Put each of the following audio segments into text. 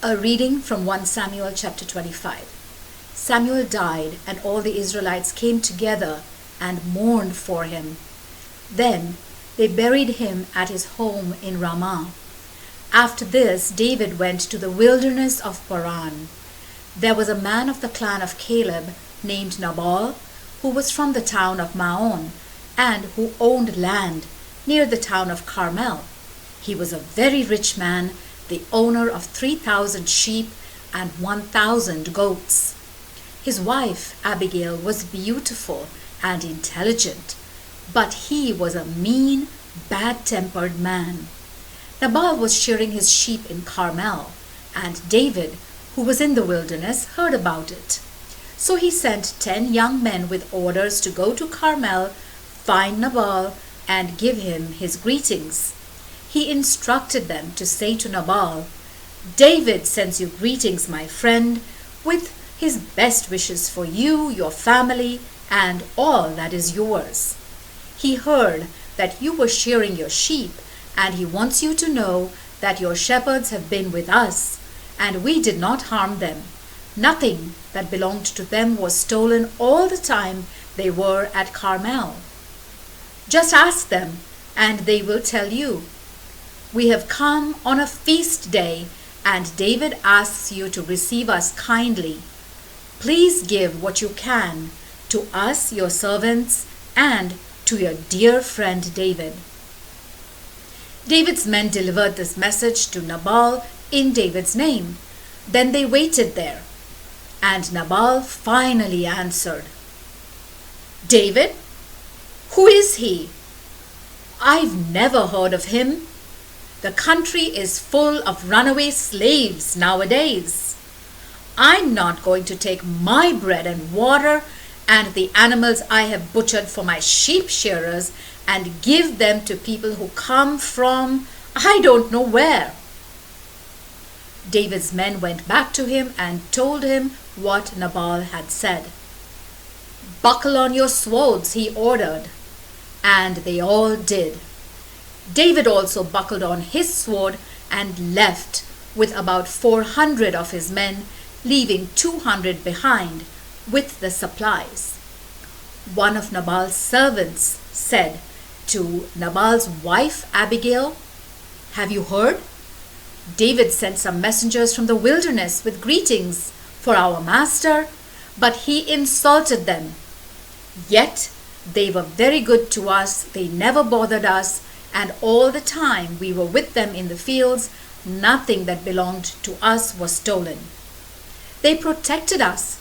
A reading from 1 Samuel chapter 25. Samuel died, and all the Israelites came together and mourned for him. Then they buried him at his home in Ramah. After this, David went to the wilderness of Paran. There was a man of the clan of Caleb named Nabal, who was from the town of Maon, and who owned land near the town of Carmel. He was a very rich man, the owner of 3,000 sheep and 1,000 goats. His wife, Abigail, was beautiful and intelligent, but he was a mean, bad-tempered man. Nabal was shearing his sheep in Carmel, and David, who was in the wilderness, heard about it. So he sent 10 young men with orders to go to Carmel, find Nabal, and give him his greetings. He instructed them to say to Nabal, "David sends you greetings, my friend, with his best wishes for you, your family, and all that is yours. He heard that you were shearing your sheep, and he wants you to know that your shepherds have been with us, and we did not harm them. Nothing that belonged to them was stolen all the time they were at Carmel. Just ask them, and they will tell you. We have come on a feast day, and David asks you to receive us kindly. Please give what you can to us, your servants, and to your dear friend David." David's men delivered this message to Nabal in David's name. Then they waited there, and Nabal finally answered, "David? Who is he? I've never heard of him. The country is full of runaway slaves nowadays. I'm not going to take my bread and water and the animals I have butchered for my sheep shearers and give them to people who come from I don't know where." David's men went back to him and told him what Nabal had said. "Buckle on your swords," he ordered, and they all did. David also buckled on his sword and left with about 400 of his men, leaving 200 behind with the supplies. One of Nabal's servants said to Nabal's wife Abigail, "Have you heard? David sent some messengers from the wilderness with greetings for our master, but he insulted them. Yet they were very good to us, they never bothered us, and all the time we were with them in the fields, nothing that belonged to us was stolen. They protected us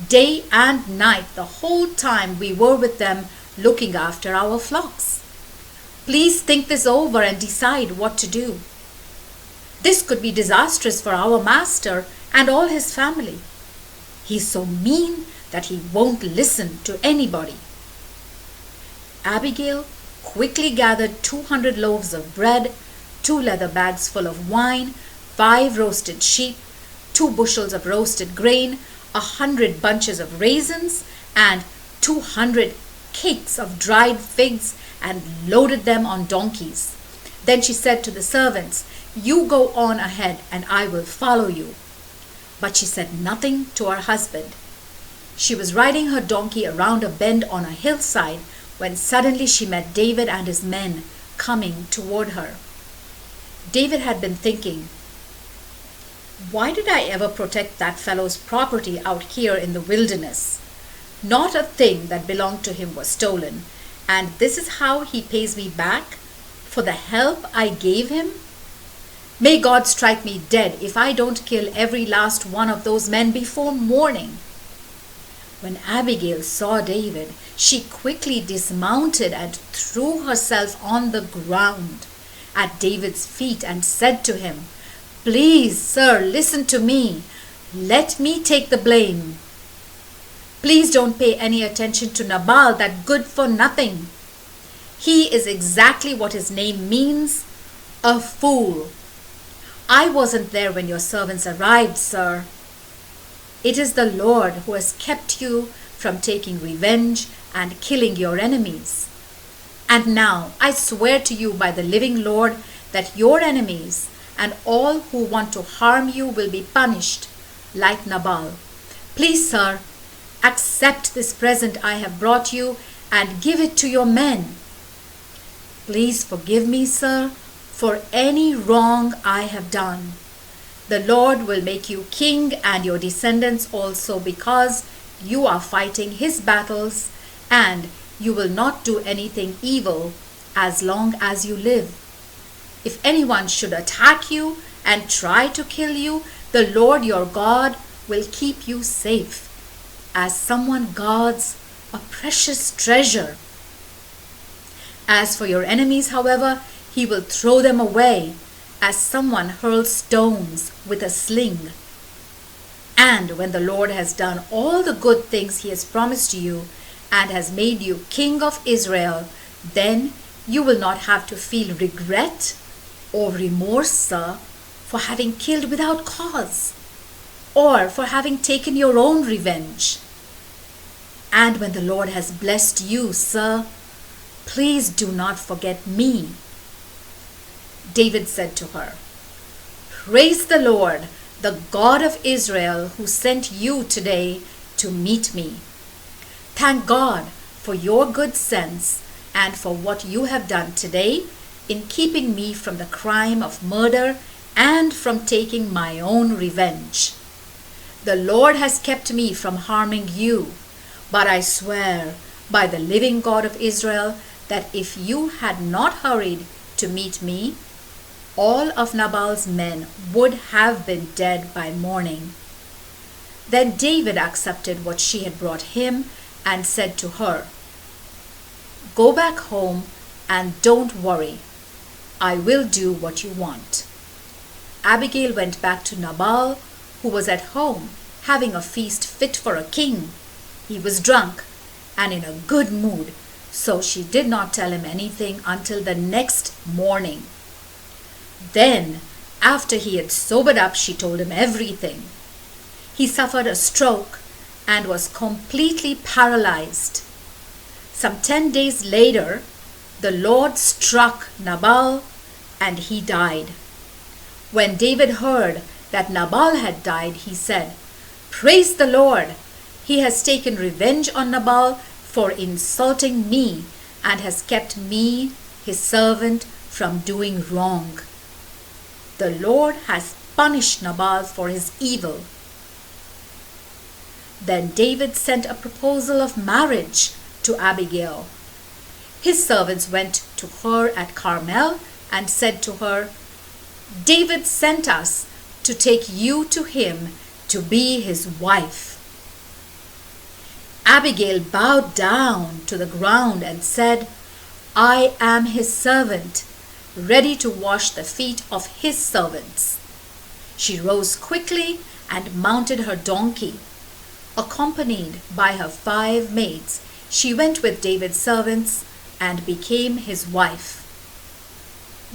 day and night the whole time we were with them looking after our flocks. Please think this over and decide what to do. This could be disastrous for our master and all his family. He's so mean that he won't listen to anybody." Abigail quickly gathered 200 loaves of bread, 2 leather bags full of wine, 5 roasted sheep, 2 bushels of roasted grain, 100 bunches of raisins, and 200 cakes of dried figs, and loaded them on donkeys. Then she said to the servants, "You go on ahead and I will follow you." But she said nothing to her husband. She was riding her donkey around a bend on a hillside when suddenly she met David and his men coming toward her. David had been thinking, "Why did I ever protect that fellow's property out here in the wilderness? Not a thing that belonged to him was stolen, and this is how he pays me back for the help I gave him? May God strike me dead if I don't kill every last one of those men before morning." When Abigail saw David, she quickly dismounted and threw herself on the ground at David's feet and said to him, "Please, sir, listen to me. Let me take the blame. Please don't pay any attention to Nabal, that good-for-nothing. He is exactly what his name means, a fool. I wasn't there when your servants arrived, sir. It is the Lord who has kept you from taking revenge and killing your enemies. And now I swear to you by the living Lord that your enemies and all who want to harm you will be punished, like Nabal. Please, sir, accept this present I have brought you and give it to your men. Please forgive me, sir, for any wrong I have done. The Lord will make you king and your descendants also, because you are fighting his battles, and you will not do anything evil as long as you live. If anyone should attack you and try to kill you, the Lord your God will keep you safe, as someone guards a precious treasure. As for your enemies, however, he will throw them away, as someone hurls stones with a sling. And when the Lord has done all the good things he has promised you and has made you king of Israel, then you will not have to feel regret or remorse, sir, for having killed without cause, or for having taken your own revenge. And when the Lord has blessed you, sir, please do not forget me. David said to her, Praise the Lord, the God of Israel, who sent you today to meet me. Thank God for your good sense and for what you have done today in keeping me from the crime of murder and from taking my own revenge. The Lord has kept me from harming you, but I swear by the living God of Israel that if you had not hurried to meet me, all of Nabal's men would have been dead by morning. Then David accepted what she had brought him and said to her, Go back home and don't worry. I will do what you want. Abigail went back to Nabal, who was at home having a feast fit for a king. He was drunk and in a good mood, so she did not tell him anything until the next morning. Then, after he had sobered up, she told him everything. He suffered a stroke and was completely paralyzed. Some 10 days later, the Lord struck Nabal and he died. When David heard that Nabal had died, he said, Praise the Lord! He has taken revenge on Nabal for insulting me and has kept me, his servant, from doing wrong. The Lord has punished Nabal for his evil. Then David sent a proposal of marriage to Abigail. His servants went to her at Carmel and said to her, David sent us to take you to him to be his wife. Abigail bowed down to the ground and said, I am his servant, ready to wash the feet of his servants. She rose quickly and mounted her donkey. Accompanied by her 5 maids, she went with David's servants and became his wife.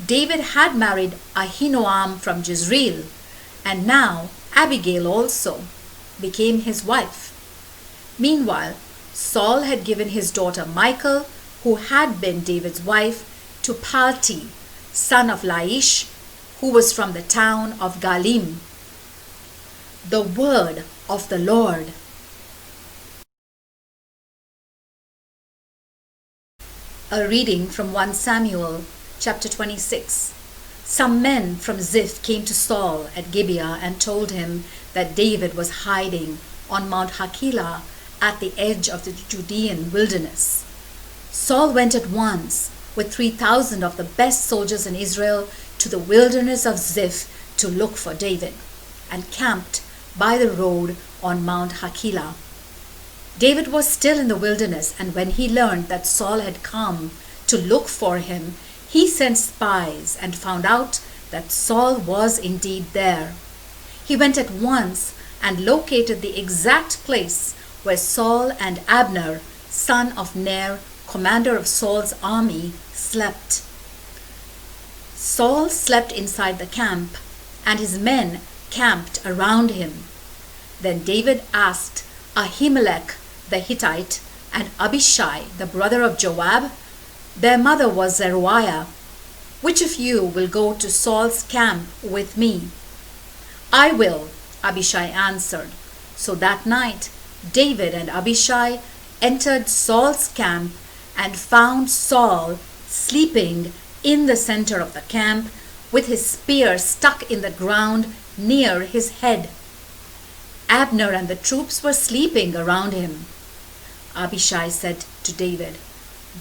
David had married Ahinoam from Jezreel, and now Abigail also became his wife. Meanwhile, Saul had given his daughter Michal, who had been David's wife, to Palti, son of Laish, who was from the town of Galim. The word of the Lord. A reading from 1 Samuel chapter 26. Some men from Ziph came to Saul at Gibeah and told him that David was hiding on Mount Hakilah at the edge of the Judean wilderness. Saul went at once with 3,000 of the best soldiers in Israel to the wilderness of Ziph to look for David, and camped by the road on Mount Hakilah. David was still in the wilderness, and when he learned that Saul had come to look for him, he sent spies and found out that Saul was indeed there. He went at once and located the exact place where Saul and Abner, son of Ner, commander of Saul's army, slept. Saul slept inside the camp, and his men camped around him. Then David asked Ahimelech the Hittite and Abishai, the brother of Joab, their mother was Zeruiah, "Which of you will go to Saul's camp with me?" "I will," Abishai answered. So that night David and Abishai entered Saul's camp and found Saul sleeping in the center of the camp with his spear stuck in the ground near his head. Abner and the troops were sleeping around him. Abishai said to David,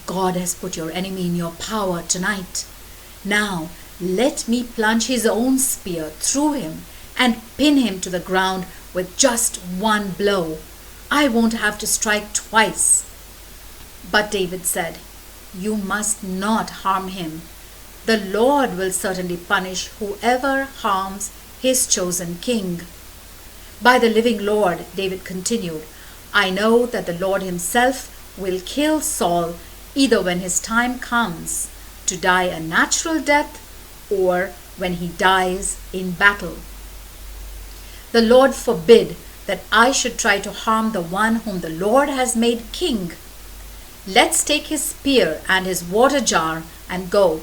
"God has put your enemy in your power tonight. Now let me plunge his own spear through him and pin him to the ground with just one blow. I won't have to strike twice." But David said, "You must not harm him. The Lord will certainly punish whoever harms his chosen king." "By the living Lord," David continued, "I know that the Lord himself will kill Saul either when his time comes to die a natural death or when he dies in battle. The Lord forbid that I should try to harm the one whom the Lord has made king. Let's take his spear and his water jar and go."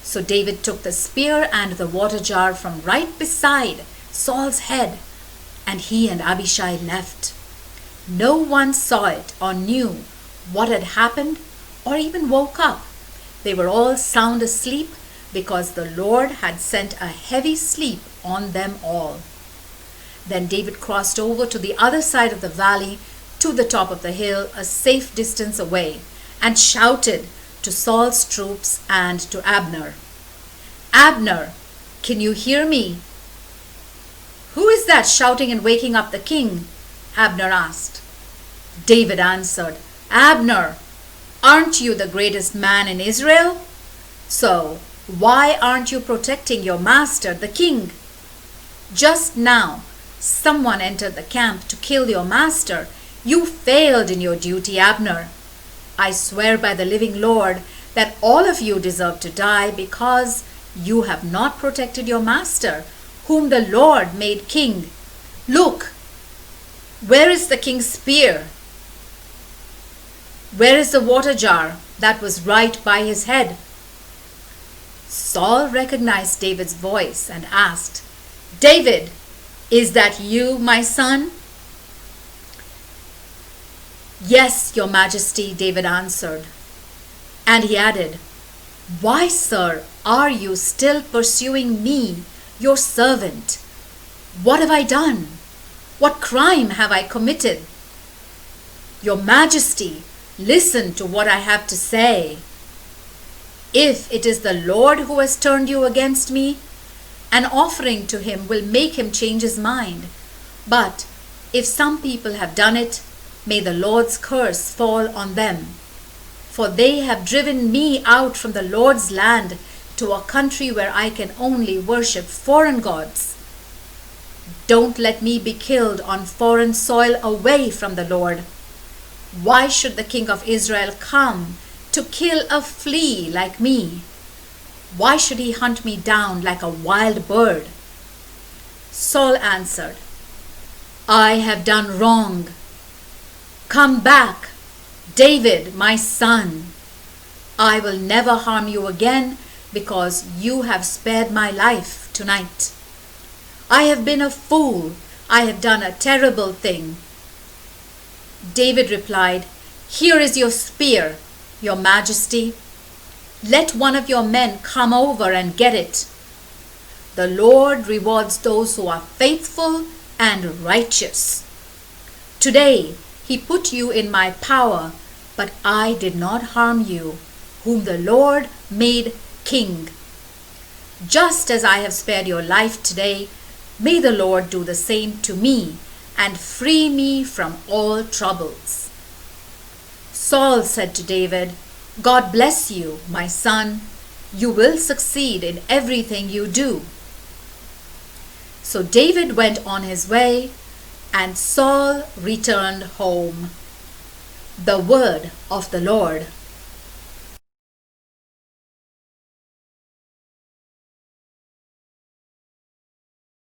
So David took the spear and the water jar from right beside Saul's head, and he and Abishai left. No one saw it or knew what had happened or even woke up. They were all sound asleep because the Lord had sent a heavy sleep on them all. Then David crossed over to the other side of the valley to the top of the hill, a safe distance away, and shouted to Saul's troops and to Abner, "Abner, can you hear me?" "Who is that shouting and waking up the king?" Abner asked. David answered, "Abner, aren't you the greatest man in Israel? So why aren't you protecting your master, the king? Just now, someone entered the camp to kill your master. You failed in your duty, Abner. I swear by the living Lord that all of you deserve to die because you have not protected your master, whom the Lord made king. Look, where is the king's spear? Where is the water jar that was right by his head?" Saul recognized David's voice and asked, "David, is that you, my son?" "Yes, your majesty," David answered. And he added, "Why, sir, are you still pursuing me, your servant? What have I done? What crime have I committed?" "Your majesty, listen to what I have to say. If it is the Lord who has turned you against me, an offering to him will make him change his mind. But if some people have done it, may the Lord's curse fall on them. For they have driven me out from the Lord's land to a country where I can only worship foreign gods. Don't let me be killed on foreign soil away from the Lord. Why should the king of Israel come to kill a flea like me? Why should he hunt me down like a wild bird?" Saul answered, "I have done wrong. Come back, David, my son. I will never harm you again because you have spared my life tonight. I have been a fool. I have done a terrible thing." David replied, "Here is your spear, your majesty. Let one of your men come over and get it. The Lord rewards those who are faithful and righteous. Today he put you in my power, but I did not harm you, whom the Lord made king. Just as I have spared your life today, may the Lord do the same to me and free me from all troubles." Saul said to David, "God bless you, my son. You will succeed in everything you do." So David went on his way, and Saul returned home. The word of the Lord.